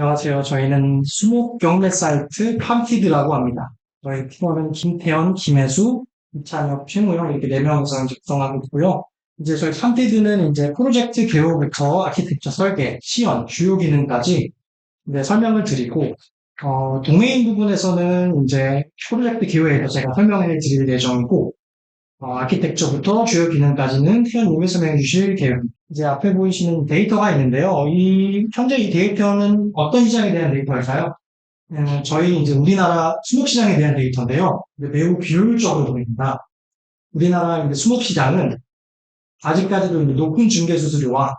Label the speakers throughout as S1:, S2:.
S1: 안녕하세요. 저희는 수목 경매 사이트 팜피드라고 합니다. 저희 팀원은 김태현, 김혜수, 이찬혁, 최무영 이렇게 4명이서 구성하고 있고요. 이제 저희 팜피드는 이제 프로젝트 개요부터 아키텍처 설계, 시연, 주요 기능까지 이제 설명을 드리고, 도메인 부분에서는 이제 프로젝트 개요에서 제가 설명해 드릴 예정이고, 아키텍처부터 주요 기능까지는 태연님이 설명해 주실 계획입니다. 이제 앞에 보이시는 데이터가 있는데요. 현재 이 데이터는 어떤 시장에 대한 데이터일까요? 저희 이제 우리나라 수목 시장에 대한 데이터인데요. 매우 비효율적으로 보입니다. 우리나라 이제 수목 시장은 아직까지도 이제 높은 중개 수수료와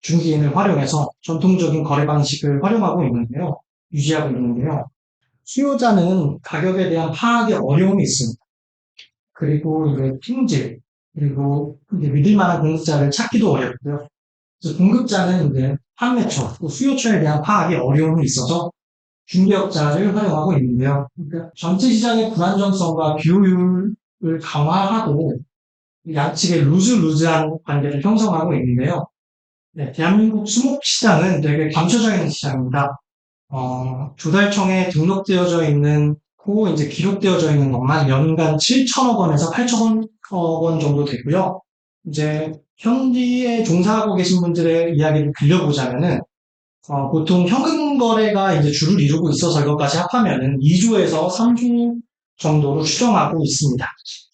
S1: 중개인을 활용해서 전통적인 거래 방식을 활용하고 있는데요. 유지하고 있는데요. 수요자는 가격에 대한 파악에 어려움이 있습니다. 그리고 이제 품질, 그리고 이제 믿을 만한 공급자를 찾기도 어렵고요. 그래서 공급자는 이제 판매처, 또 수요처에 대한 파악이 어려움이 있어서 중개업자를 활용하고 있는데요. 그러니까 전체 시장의 불안정성과 비효율을 강화하고 양측의 루즈루즈한 관계를 형성하고 있는데요. 네, 대한민국 수목 시장은 되게 감춰져 있는 시장입니다. 조달청에 등록되어져 있는 이제 기록되어져 있는 것만 연간 7천억 원에서 8천억 원 정도 되고요. 이제 현지에 종사하고 계신 분들의 이야기를 들려보자면은 보통 현금 거래가 이제 주를 이루고 있어서 이것까지 합하면은 2조에서 3조 정도로 추정하고 있습니다.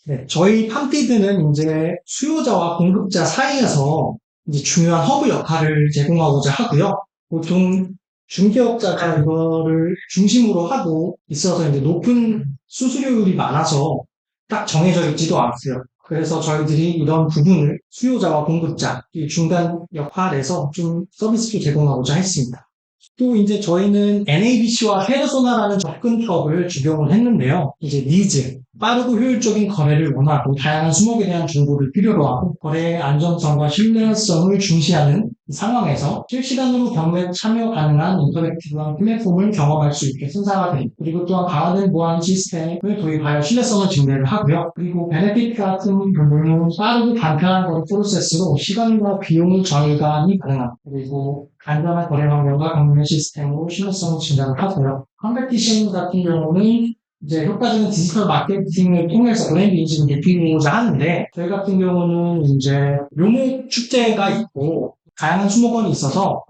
S1: 네, 저희 팜피드는 이제 수요자와 공급자 사이에서 이제 중요한 허브 역할을 제공하고자 하고요. 보통 중개업자가 이거를 중심으로 하고 있어서 이제 높은 수수료율이 많아서 딱 정해져 있지도 않고요. 그래서 저희들이 이런 부분을 수요자와 공급자, 이 중간 역할에서 좀 서비스를 제공하고자 했습니다. 또 이제 저희는 NABC와 페르소나라는 접근법을 적용을 했는데요. 이제 니즈, 빠르고 효율적인 거래를 원하고 다양한 수목에 대한 정보를 필요로 하고 거래의 안정성과 신뢰성을 중시하는 상황에서 실시간으로 경매 참여 가능한 인터랙티브한 플랫폼을 경험할 수 있게 순사화된 그리고 또한 강화된 보안 시스템을 도입하여 신뢰성을 증대를 하고요. 그리고 베네핏 같은 부분은 빠르고 간편한 거래 프로세스로 시간과 비용 절감이 가능합니다. 그리고 간단한 거래 환경과 경매 시스템으로 신뢰성을 증가를 하고요. 컴페티션 같은 경우는 이제 효과적인 디지털 마케팅을 통해서 브랜드 인지를 높이고자 하는데 저희 같은 경우는 이제 묘목 축제가 있고 다양한 수목원이 있어서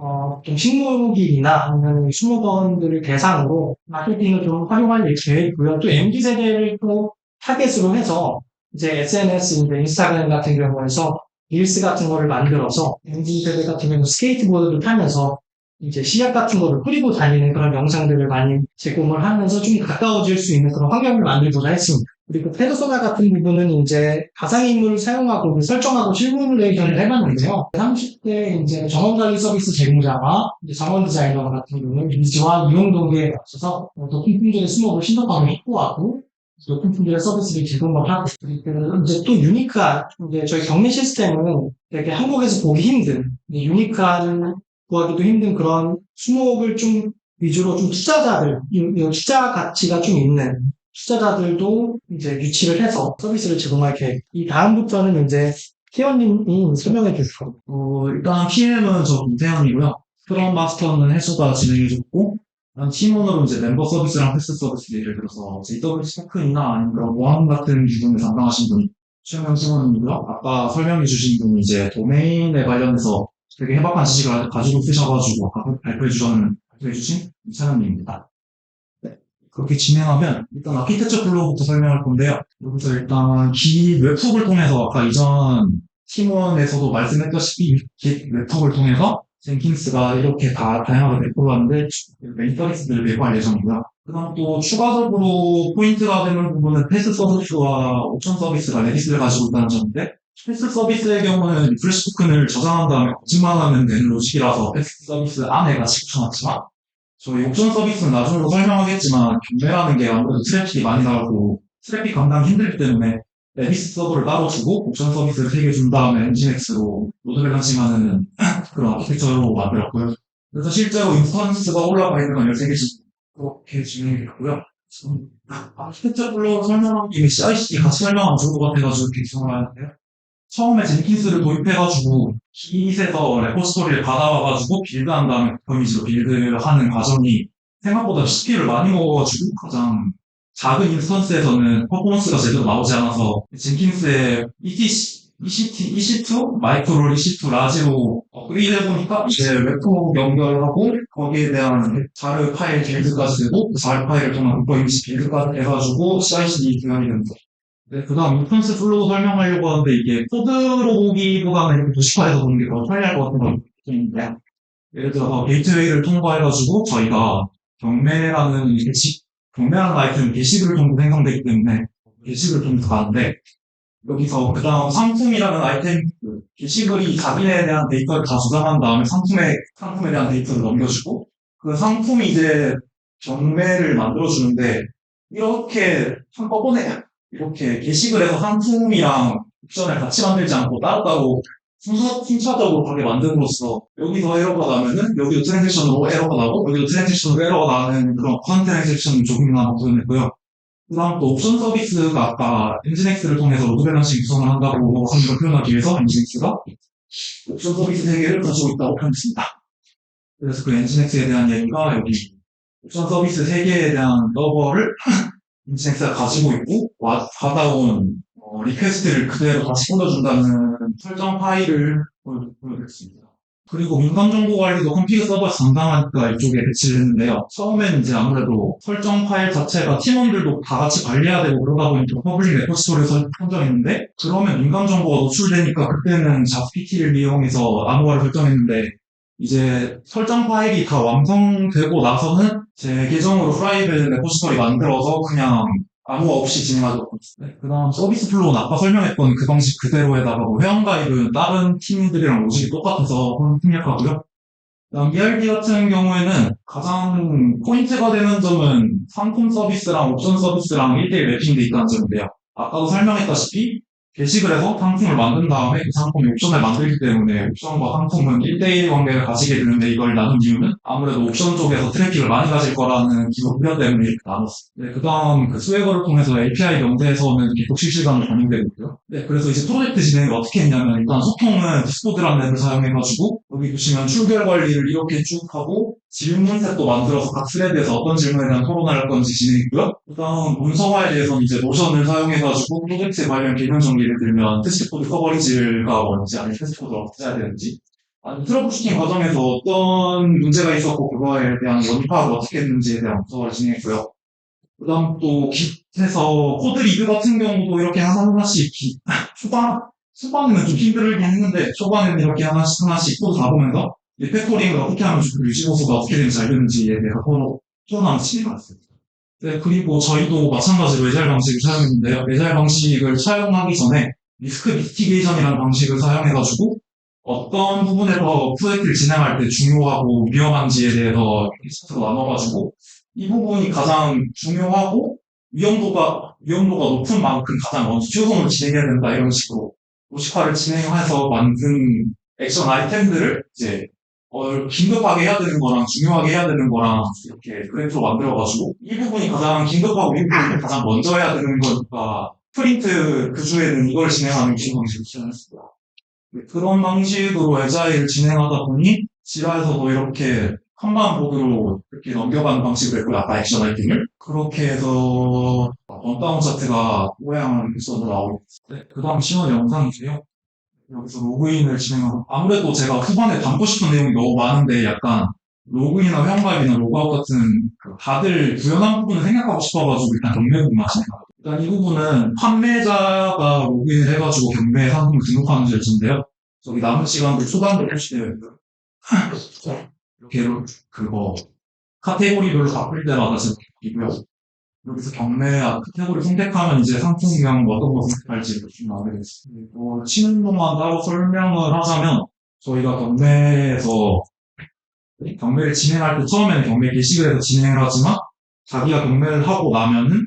S1: 좀 식목일이나 아니면 수목원들을 대상으로 마케팅을 좀 활용할 계획이고요. 또 MZ 세대를 또 타겟으로 해서 이제 SNS, 이제 인스타그램 같은 경우에서 릴스 같은 거를 만들어서 MZ 세대 같은 경우는 스케이트보드를 타면서 이제 시약 같은 거를 뿌리고 다니는 그런 영상들을 많이 제공을 하면서 좀 가까워질 수 있는 그런 환경을 만들고자 했습니다. 그리고 페르소나 같은 부분은 이제 가상인물을 사용하고 설정하고 실무레이션을 해봤는데요. 30대 이제 정원관리 서비스 제공자와 이제 정원 디자이너 같은 경우는 유지와 이용 동기에 맞춰서 높은 품질의 수목을 신속하게 확보하고 높은 품질의 서비스를 제공을 하고 그리고 이제 또 유니크한 이제 저희 경매 시스템은 되게 한국에서 보기 힘든 유니크한 구하기도 힘든 그런 수목을 좀 위주로 좀 투자자들, 투자 가치가 좀 있는 투자자들도 이제 유치를 해서 서비스를 제공할 계획. 이 다음부터는 이제 태연님이 설명해 주실 겁니다.
S2: 일단 PM은 저 김태현이고요. 스크럼 마스터는 해수가 진행해줬고, 팀원으로 이제 멤버 서비스랑 패스 서비스 예를 들어서 JWT 토큰이나 아니면 그런 보안 같은 기능을 담당하신 분이 최명 팀원이고요. 아까 설명해주신 분이 이제 도메인에 관련해서 되게 해박한 지식을 가지고 있으셔가지고 아까 발표해주신 이찬현님입니다. 네, 그렇게 진행하면 일단 아키텍처 플로우부터 설명할 건데요. 여기서 일단 기 웹톡을 통해서 아까 이전 팀원에서도 말씀했다시피 웹톡을 통해서 젠킨스가 이렇게 다 다양하게 내포하는데 메인 서비스들을 내포할 예정이고요. 그다음 또 추가적으로 포인트가 되는 부분은 패스 서비스와 옵션 서비스가 레디스를 가지고 있다는 점인데 패스 서비스의 경우는 리프레시 토큰을 저장한 다음에 거짓말 하면 되는 로직이라서 패스 서비스 안에 같이 붙여놨지만 저희 옵션 서비스는 나중으로 설명하겠지만 경매라는 게 아무래도 트래픽이 많이 나가고 트래픽 감당이 힘들기 때문에 레디스 서버를 따로 주고 옵션 서비스를 3개 준 다음에 엔진엑스로 로드 밸런싱하는 그런 아키텍처로 만들었고요. 그래서 실제로 인스턴스가 올라가 있는 건 13개씩 그렇게 진행이 됐고요. 아키텍처 블록 설명한 김에 CICD 같이 설명하면 좋을 것 같아가지고 이렇게 진행을 하는데요. 처음에 젠킨스를 도입해가지고 기릿에서 레포지토리를 받아와가지고 빌드한 다음에 데미지로 빌드하는 과정이 생각보다 CPU를 많이 먹어가지고 가장 작은 인스턴스에서는 퍼포먼스가 제대로 나오지 않아서 젠킨스의 EC2 마이크로 EC2 라지로 업그레이드 해보니까 이제 웹포 연결하고 거기에 대한 자르 파일 빌드까지 되고 그 자르 파일을 통한 국가 임시 빌드까지 해가지고 CI/CD 구현이 됩니다. 네, 그 다음 인스턴스 플로우 설명하려고 하는데 이게 코드로 보기보다는 이렇게 도식화해서 보는 게 더 편리할 것 같은 느낌인데 예를 들어서 게이트웨이를 통과해가지고 저희가 경매라는 경매라는 아이템은 게시글을 통해서 생성되기 때문에 게시글을 통해서 가는데 여기서 그 다음 상품이라는 아이템 게시글이 자기네에 대한 데이터를 다 저장한 다음에 상품에 대한 데이터를 넘겨주고 그 상품이 이제 경매를 만들어주는데 이렇게 한꺼번에 이렇게 게시글에서 상품이랑 옵션을 같이 만들지 않고 따로따로 순차적으로 가게 만듦으로써 여기서 에러가 나면은 여기도 트랜잭션으로 에러가 나고 여기도 트랜잭션으로 에러가 나는 그런 컨 트랜잭션 조금이나마 구현했고요. 그 다음 또 옵션 서비스가 아까 엔진엑스를 통해서 로드 밸런싱 구성을 한다고 하는 걸 표현하기 위해서 엔진엑스가 옵션 서비스 3개를 가지고 있다고 표현했습니다. 그래서 그 엔진엑스에 대한 얘기가 여기 옵션 서비스 3개에 대한 서버를 엔진엑스가 가지고 있고 받아온 리퀘스트를 그대로 다시 보내준다는 설정 파일을 보여드렸습니다. 그리고 민감정보관리도 컴피그 서버에서 담당하니까 이쪽에 배치를 했는데요. 처음엔 이제 아무래도 설정 파일 자체가 팀원들도 다 같이 관리해야 되고 그러다 보니까 퍼블릭 레포지토리에 선정했는데 그러면 민감정보가 노출되니까 그때는 자스PT를 이용해서 암호화를 설정했는데 이제 설정 파일이 다 완성되고 나서는 제 계정으로 프라이빗 레포지토리 만들어서 그냥 암호화 없이 진행하도록 하겠습니다. 그 다음 서비스 플로우는 아까 설명했던 그 방식 그대로에다가 뭐 회원 가입은 다른 팀들이랑 로직이 똑같아서 생략하고요. 그다음 ERP 같은 경우에는 가장 포인트가 되는 점은 상품 서비스랑 옵션 서비스랑 1대1 매핑돼 있다는 점인데요. 아까도 설명했다시피 게시글에서 상품을 만든 다음에 그 상품이 옵션을 만들기 때문에 옵션과 상품은 1대1 관계를 가지게 되는데 이걸 나눈 이유는 아무래도 옵션 쪽에서 트래픽을 많이 가질 거라는 기본 우려 때문에 이렇게 나눴습니다. 네, 그 다음 그 스웨거를 통해서 API 명세에서는 계속 실시간으로 반영되고 있고요. 네, 그래서 이제 프로젝트 진행을 어떻게 했냐면 일단 소통은 디스코드라는 앱을 사용해가지고 여기 보시면 출결 관리를 이렇게 쭉 하고 질문셋도 만들어서 각 스레드에서 어떤 질문에 대한 토론을 할 건지 진행했고요. 그 다음 문서화에 대해서는 이제 노션을 사용해가지고 프로젝트에 관련 개념 정리를 들면 테스트 코드 커버리지가 뭔지 아니면 테스트 코드를 어떻게 해야 되는지 아니 트러블슈팅 과정에서 어떤 문제가 있었고 그거에 대한 원인 파악을 어떻게 했는지에 대한 문서화를 진행했고요. 그 다음 또 깃에서 코드 리뷰 같은 경우도 이렇게 하나씩 초반에는 좀 힘들긴 했는데 초반에는 이렇게 하나씩 코드 다 보면서 리팩토링을 어떻게 하면 그 유지보수가 어떻게 되면 잘 되는지에 대해서 서로 토론하는 진행을 했습니다. 네, 그리고 저희도 마찬가지로 에자일 방식을 사용했는데요. 에자일 방식을 사용하기 전에 리스크 미티게이션이라는 방식을 사용해가지고 어떤 부분에서 프로젝트를 진행할 때 중요하고 위험한지에 대해서 리스트로 나눠가지고 이 부분이 가장 중요하고 위험도가 높은 만큼 가장 먼저 최우선으로 진행해야 된다 이런 식으로 도식화를 진행해서 만든 액션 아이템들을 이제 긴급하게 해야 되는 거랑 중요하게 해야 되는 거랑 이렇게 그래프로 만들어가지고 이 부분이 가장 긴급하고 이 부분이 가장 먼저 해야 되는 거니까 프린트 그 주에는 이걸 진행하는 기본 방식을 진행했습니다. 그런 방식으로 에자일을 진행하다 보니 지라에서도 이렇게 칸반 보드로 이렇게 넘겨가는 방식으로 했고요. 아까 액션 아이템을 그렇게 해서 원다운 차트가 모양을 써서 나오고 있어요. 그 다음 시험 영상이세요. 여기서 로그인을 진행하고 아무래도 제가 후반에 담고 싶은 내용이 너무 많은데 약간 로그인이나 회원가입이나 로그아웃 같은 다들 구현한 부분을 생각하고 싶어가지고 일단 경매 부분만 진행하고 일단 이 부분은 판매자가 로그인을 해가지고 경매 상품을 등록하는 절차인데요. 저기 남은 시간도 초반으로 표시되어 있고요. 이렇게 그거 카테고리별로 바꿀 때마다 이렇게 바뀌고요. 여기서 경매 카테고리 선택하면 이제 상품명 어떤 거 선택할지 이렇게 나오게 됐습니다. 치는 동안 따로 설명을 하자면 저희가 경매를 진행할 때 처음에는 경매 게시글에서 진행을 하지만 자기가 경매를 하고 나면은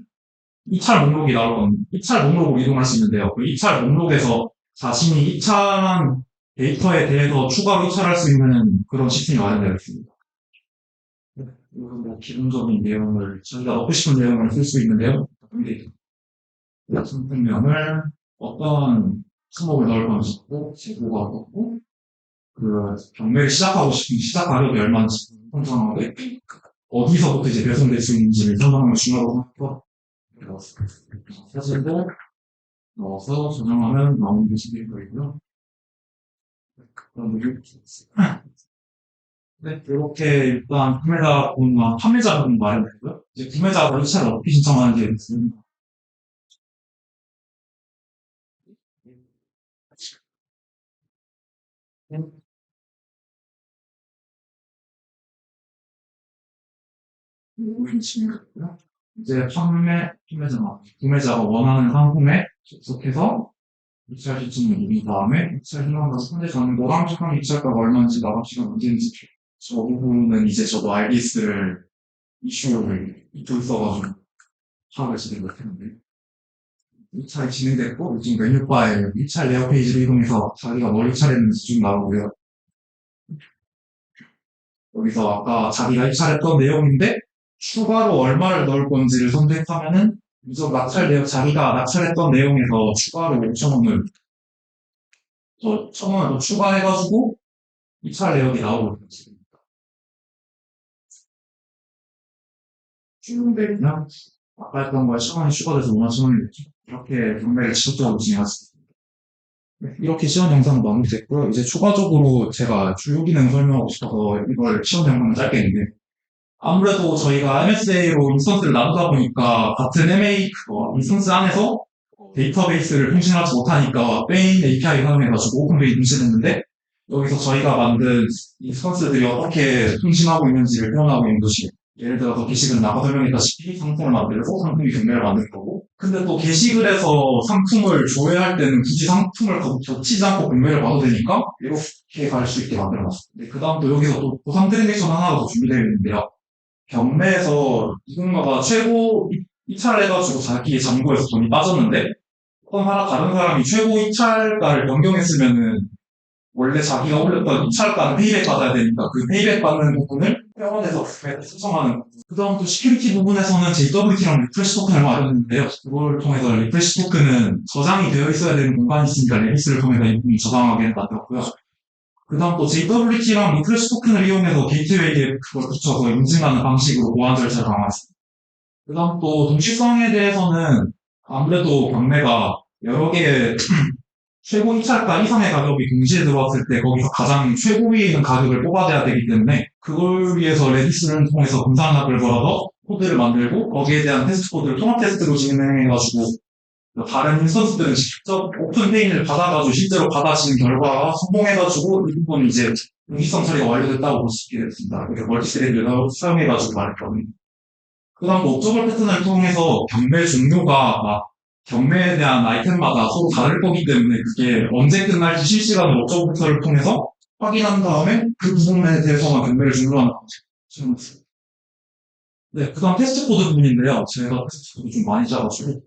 S2: 입찰 목록이 나올 겁니다. 입찰 목록으로 이동할 수 있는데요. 그 입찰 목록에서 자신이 입찰한 데이터에 대해서 추가로 입찰할 수 있는 그런 시스템이 마련되어 있습니다. 이건 뭐 기본적인 내용을 자기가 넣고 싶은 내용을 쓸 수 있는데요. 상품명을 어떤 스모크를 넣을 건지 고 재고가 없고 경매를 시작하고 싶은 시작 가격이 얼마인지 통상하게 어디서부터 이제 배송될 수 있는지를 설명하는 게 중요하다고 생각해요. 사진도 넣어서 조정하면 나오는 게 생길 거고요. 그럼 네, 이렇게 일단 판매자 부분 마련했고요. 이제 구매자가 이 차를 어떻게 신청하는지에 대해서는 이제 구매자가 원하는 상품에 접속해서 입찰 시점을 누린 다음에 입찰 희망과 상대자는 뭐랑 착한 입찰가가 얼마인지 나갑시가 문제인지 저 부분은 이제 저도 RDS를 이슈를 이쪽 써가지고 파악을 진행 못했는데 입찰이 진행됐고 지금 메뉴바에 입찰 레어 페이지로 이동해서 자기가 뭘 입찰했는지 쭉 나오고요. 여기서 아까 자기가 입찰했던 내용인데 추가로 얼마를 넣을 건지를 선택하면은 이쪽 자기가 낙찰했던 내용에서 추가로 5,000원을 또 1,000원을 더 추가해가지고 입찰 내역이 나오거든요. 추가되면 그냥 아까 했던 거에 1,000원이 추가돼서 51,000원이 됐죠. 이렇게 경매를 지속적으로 진행할 수 있습니다. 이렇게 시연 영상 마무리됐고요. 이제 추가적으로 제가 주요 기능 설명하고 싶어서 이걸 시연 영상을 짧게 했는데 아무래도 저희가 MSA로 인스턴스를 나누다 보니까 같은 인스턴스 안에서 데이터베이스를 통신하지 못하니까 메인 API 사용해가지고 오픈베이 통신했는데 여기서 저희가 만든 인스턴스들이 어떻게 통신하고 있는지를 표현하고 있는 것이 예를 들어서 게시글 나가 설명했다시피 상품을 만들고 상품이 경매를 만들 거고 근데 또 게시글에서 상품을 조회할 때는 굳이 상품을 겹치지 않고 경매를 봐도 되니까 이렇게 갈 수 있게 만들어놨습니다. 그 다음 또 여기서 또 보상 트랜잭션 하나가 더 준비되어 있는데요. 경매에서 누군가가 최고 입찰을 해가지고 자기 잔고에서 돈이 빠졌는데 다른 사람이 최고 입찰가를 변경했으면은 원래 자기가 올렸던 입찰가는 페이백 받아야 되니까 그 페이백 받는 부분을 회원에서 수정하는 그 다음 또 시큐리티 부분에서는 JWT랑 리프레시 토큰을 마련했는데요. 그걸 통해서 리프레시 토큰은 저장이 되어 있어야 되는 공간이 있으니까 레비스를 통해서 이 부분이 저장하게 만들었고요. 그 다음 또 JWT랑 리프레시 토큰을 이용해서 게이트웨이에 그걸 붙여서 인증하는 방식으로 보안 절차를 강화했습니다. 그 다음 또 동시성에 대해서는 아무래도 경매가 여러 개의 최고 입찰가 이상의 가격이 동시에 들어왔을 때 거기서 가장 최고위에 있는 가격을 뽑아내야 되기 때문에 그걸 위해서 레디스를 통해서 분산학을 걸어서 코드를 만들고 거기에 대한 테스트 코드를 통합 테스트로 진행해가지고 다른 인스턴스들은 직접 오픈 페인을 받아가지고 실제로 받아지는 결과가 성공해가지고 이 부분은 이제 동시성 처리가 완료됐다고 볼 수 있게 됐습니다. 이렇게 멀티스레드를 사용해가지고 말했거든요. 그 다음 옵저버 패턴을 통해서 경매 종료가 경매에 대한 아이템마다 서로 다를 거기 때문에 그게 언제 끝날지 실시간으로 옵저버 패턴을 통해서 확인한 다음에 그 부분에 대해서만 경매를 종료하는 거죠. 네, 그 다음 테스트 코드 부분인데요. 제가 테스트 코드 좀 많이 짜가지고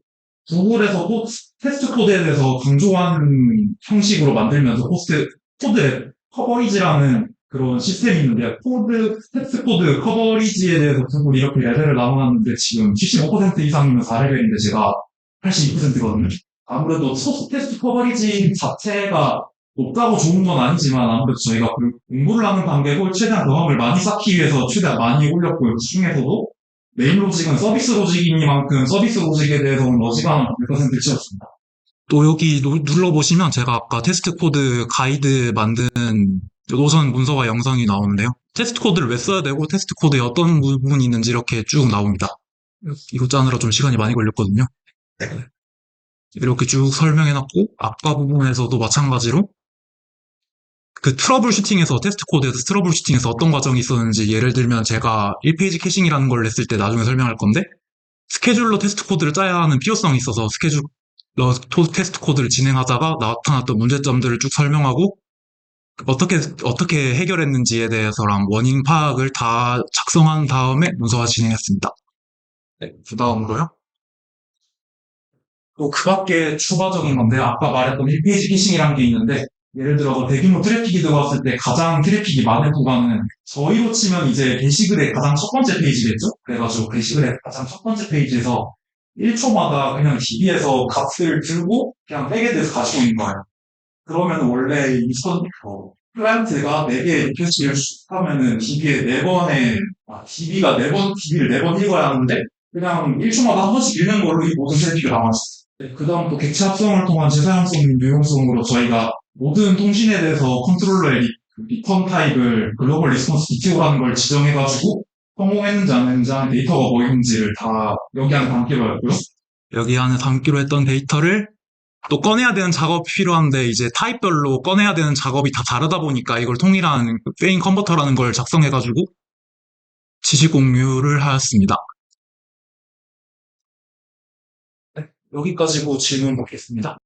S2: 구글에서도 테스트 코드에 대해서 강조하는 형식으로 만들면서 코드의 커버리지라는 그런 시스템이 있는데 테스트 코드 커버리지에 대해서 구글이 이렇게 레벨을 나눠놨는데 지금 75% 이상이면 4레벨인데 제가 82%거든요. 아무래도 테스트 커버리지 자체가 높다고 좋은 건 아니지만 아무래도 저희가 공부를 하는 단계고 최대한 경험을 많이 쌓기 위해서 최대한 많이 올렸고요. 그 중에서도 메인 로직은 서비스 로직이니만큼 서비스 로직에 대해서는 로직 한 100% 치웠습니다. 또 여기 눌러보시면 제가 아까 테스트 코드 가이드 만든 노선 문서와 영상이 나오는데요. 테스트 코드를 왜 써야 되고 테스트 코드에 어떤 부분이 있는지 이렇게 쭉 나옵니다. 이거 짜느라 좀 시간이 많이 걸렸거든요. 이렇게 쭉 설명해놨고 아까 부분에서도 마찬가지로 그 트러블 슈팅에서 테스트 코드에서 트러블 슈팅에서 어떤 과정이 있었는지 예를 들면 제가 1페이지 캐싱이라는 걸 냈을 때 나중에 설명할 건데 스케줄러 테스트 코드를 짜야 하는 필요성이 있어서 스케줄러 테스트 코드를 진행하다가 나타났던 문제점들을 쭉 설명하고 어떻게 해결했는지에 대해서랑 원인 파악을 다 작성한 다음에 문서화 진행했습니다. 네, 그 다음으로요. 또 그 밖에 추가적인 건데 아까 말했던 1페이지 캐싱이라는 게 있는데 예를 들어서 대규모 트래픽이 들어왔을 때 가장 트래픽이 많은 구간은 저희로 치면 이제 게시글의 가장 첫 번째 페이지겠죠? 그래가지고 게시글의 가장 첫 번째 페이지에서 1초마다 그냥 DB에서 값을 들고 그냥 백엔드에서 가지고 있는 거예요. 그러면 원래 클라이언트가 4개의 리퀘스트를 하면은 DB가 4번, DB를 4번 읽어야 하는데, 그냥 1초마다 한 번씩 읽는 걸로 이 모든 트래픽이 남았어요. 그 다음 또 객체 합성을 통한 재사용성, 유용성으로 저희가 모든 통신에 대해서 컨트롤러의 리턴 타입을 글로벌 리스폰스 DTO라는 걸 지정해가지고 성공했는지 안 했는지 하는 데이터가 뭐였는지를 다 여기 안에 담기로 했고요. 여기 안에 담기로 했던 데이터를 또 꺼내야 되는 작업이 필요한데 이제 타입별로 꺼내야 되는 작업이 다 다르다 보니까 이걸 통일하는 페인 컨버터라는 걸 작성해가지고 지시 공유를 하였습니다. 네, 여기까지고 질문 받겠습니다.